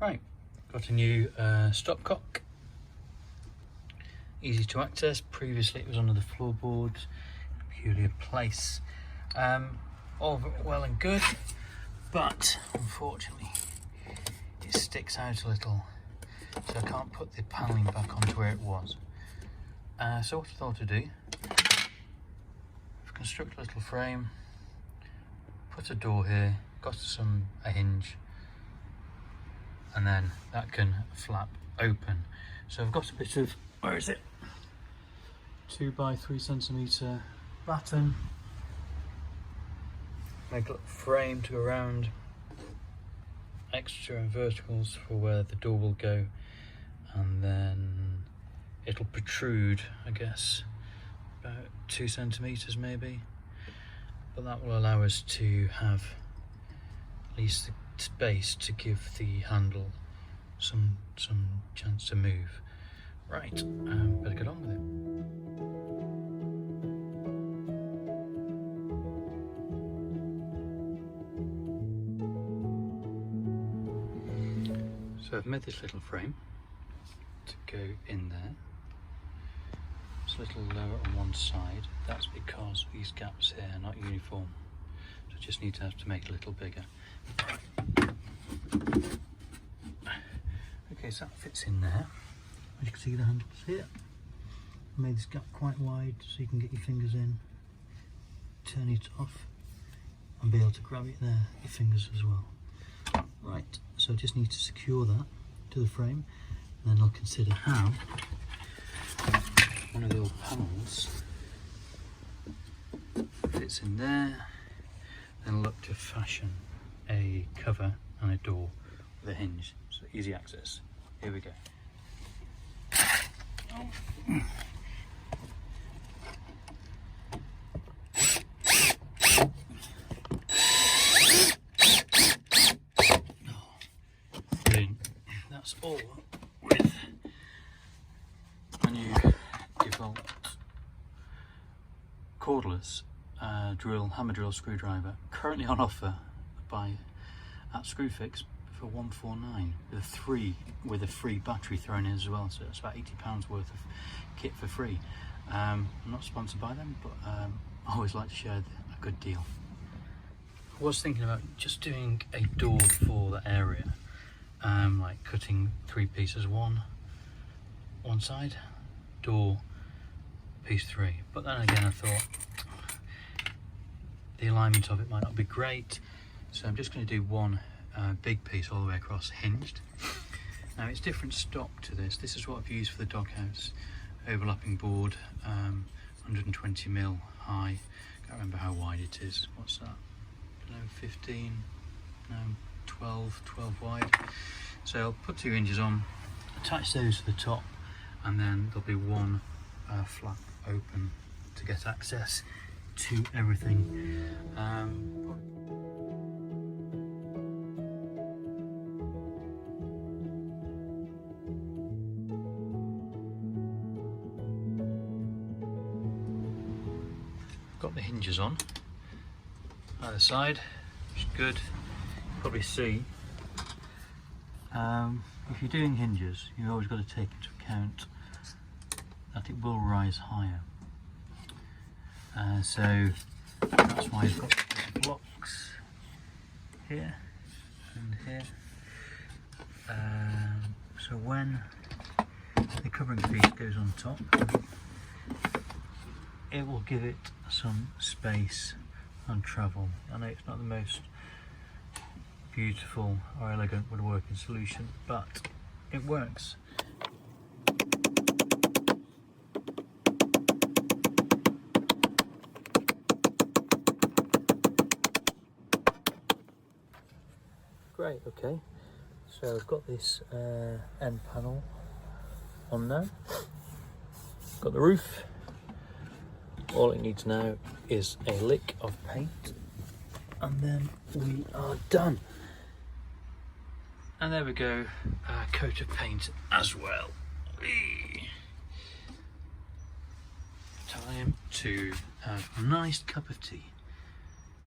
Right, got a new stopcock. Easy to access. Previously it was under the floorboards, peculiar place. All well and good, but unfortunately it sticks out a little, so I can't put the panelling back onto where it was. So what I thought to do, I've constructed a little frame, put a door here, got a hinge, and then that can flap open. So I've got a bit of, where is it, 2 by 3 centimetre batten, make a little frame to go around, extra verticals for where the door will go, and then it'll protrude, I guess, about 2 centimetres maybe, but that will allow us to have at least the space to give the handle some chance to move. Right, better get on with it. So I've made this little frame to go in there. It's a little lower on one side. That's because these gaps here are not uniform, so I just need to make it a little bigger. Okay, so that fits in there. As you can see, the handles here. I made this gap quite wide so you can get your fingers in, turn it off, and be able to grab it there, your fingers as well. Right, so I just need to secure that to the frame, and then I'll consider how one of the old panels fits in there, then look to fashion a cover and a door with a hinge, so easy access. Here we go. Brilliant. That's all with a new DeWalt cordless hammer drill screwdriver, currently on offer at Screwfix for £149 with a free battery thrown in as well, so it's about £80 worth of kit for free. I'm not sponsored by them, but I always like to share a good deal. I was thinking about just doing a door for the area, like cutting 3 pieces, one side, door, piece 3. But then again I thought the alignment of it might not be great, so I'm just going to do one big piece all the way across, hinged. Now it's different stock to this. This is what I've used for the doghouse. Overlapping board, 120mm high. Can't remember how wide it is. What's that? No, 15, no, 12 wide. So I'll put 2 hinges on, attach those to the top, and then there'll be one flap open to get access to everything. Got the hinges on either side, which is good. You'll probably see, if you're doing hinges, you've always got to take into account that it will rise higher. So that's why you've got the blocks here and here. So when the covering piece goes on top, it will give it some space and travel. I know it's not the most beautiful or elegant woodworking solution, but it works. Great, okay. So I've got this end panel on now. Got the roof. All it needs now is a lick of paint, and then we are done. And there we go, a coat of paint as well. Time to have a nice cup of tea.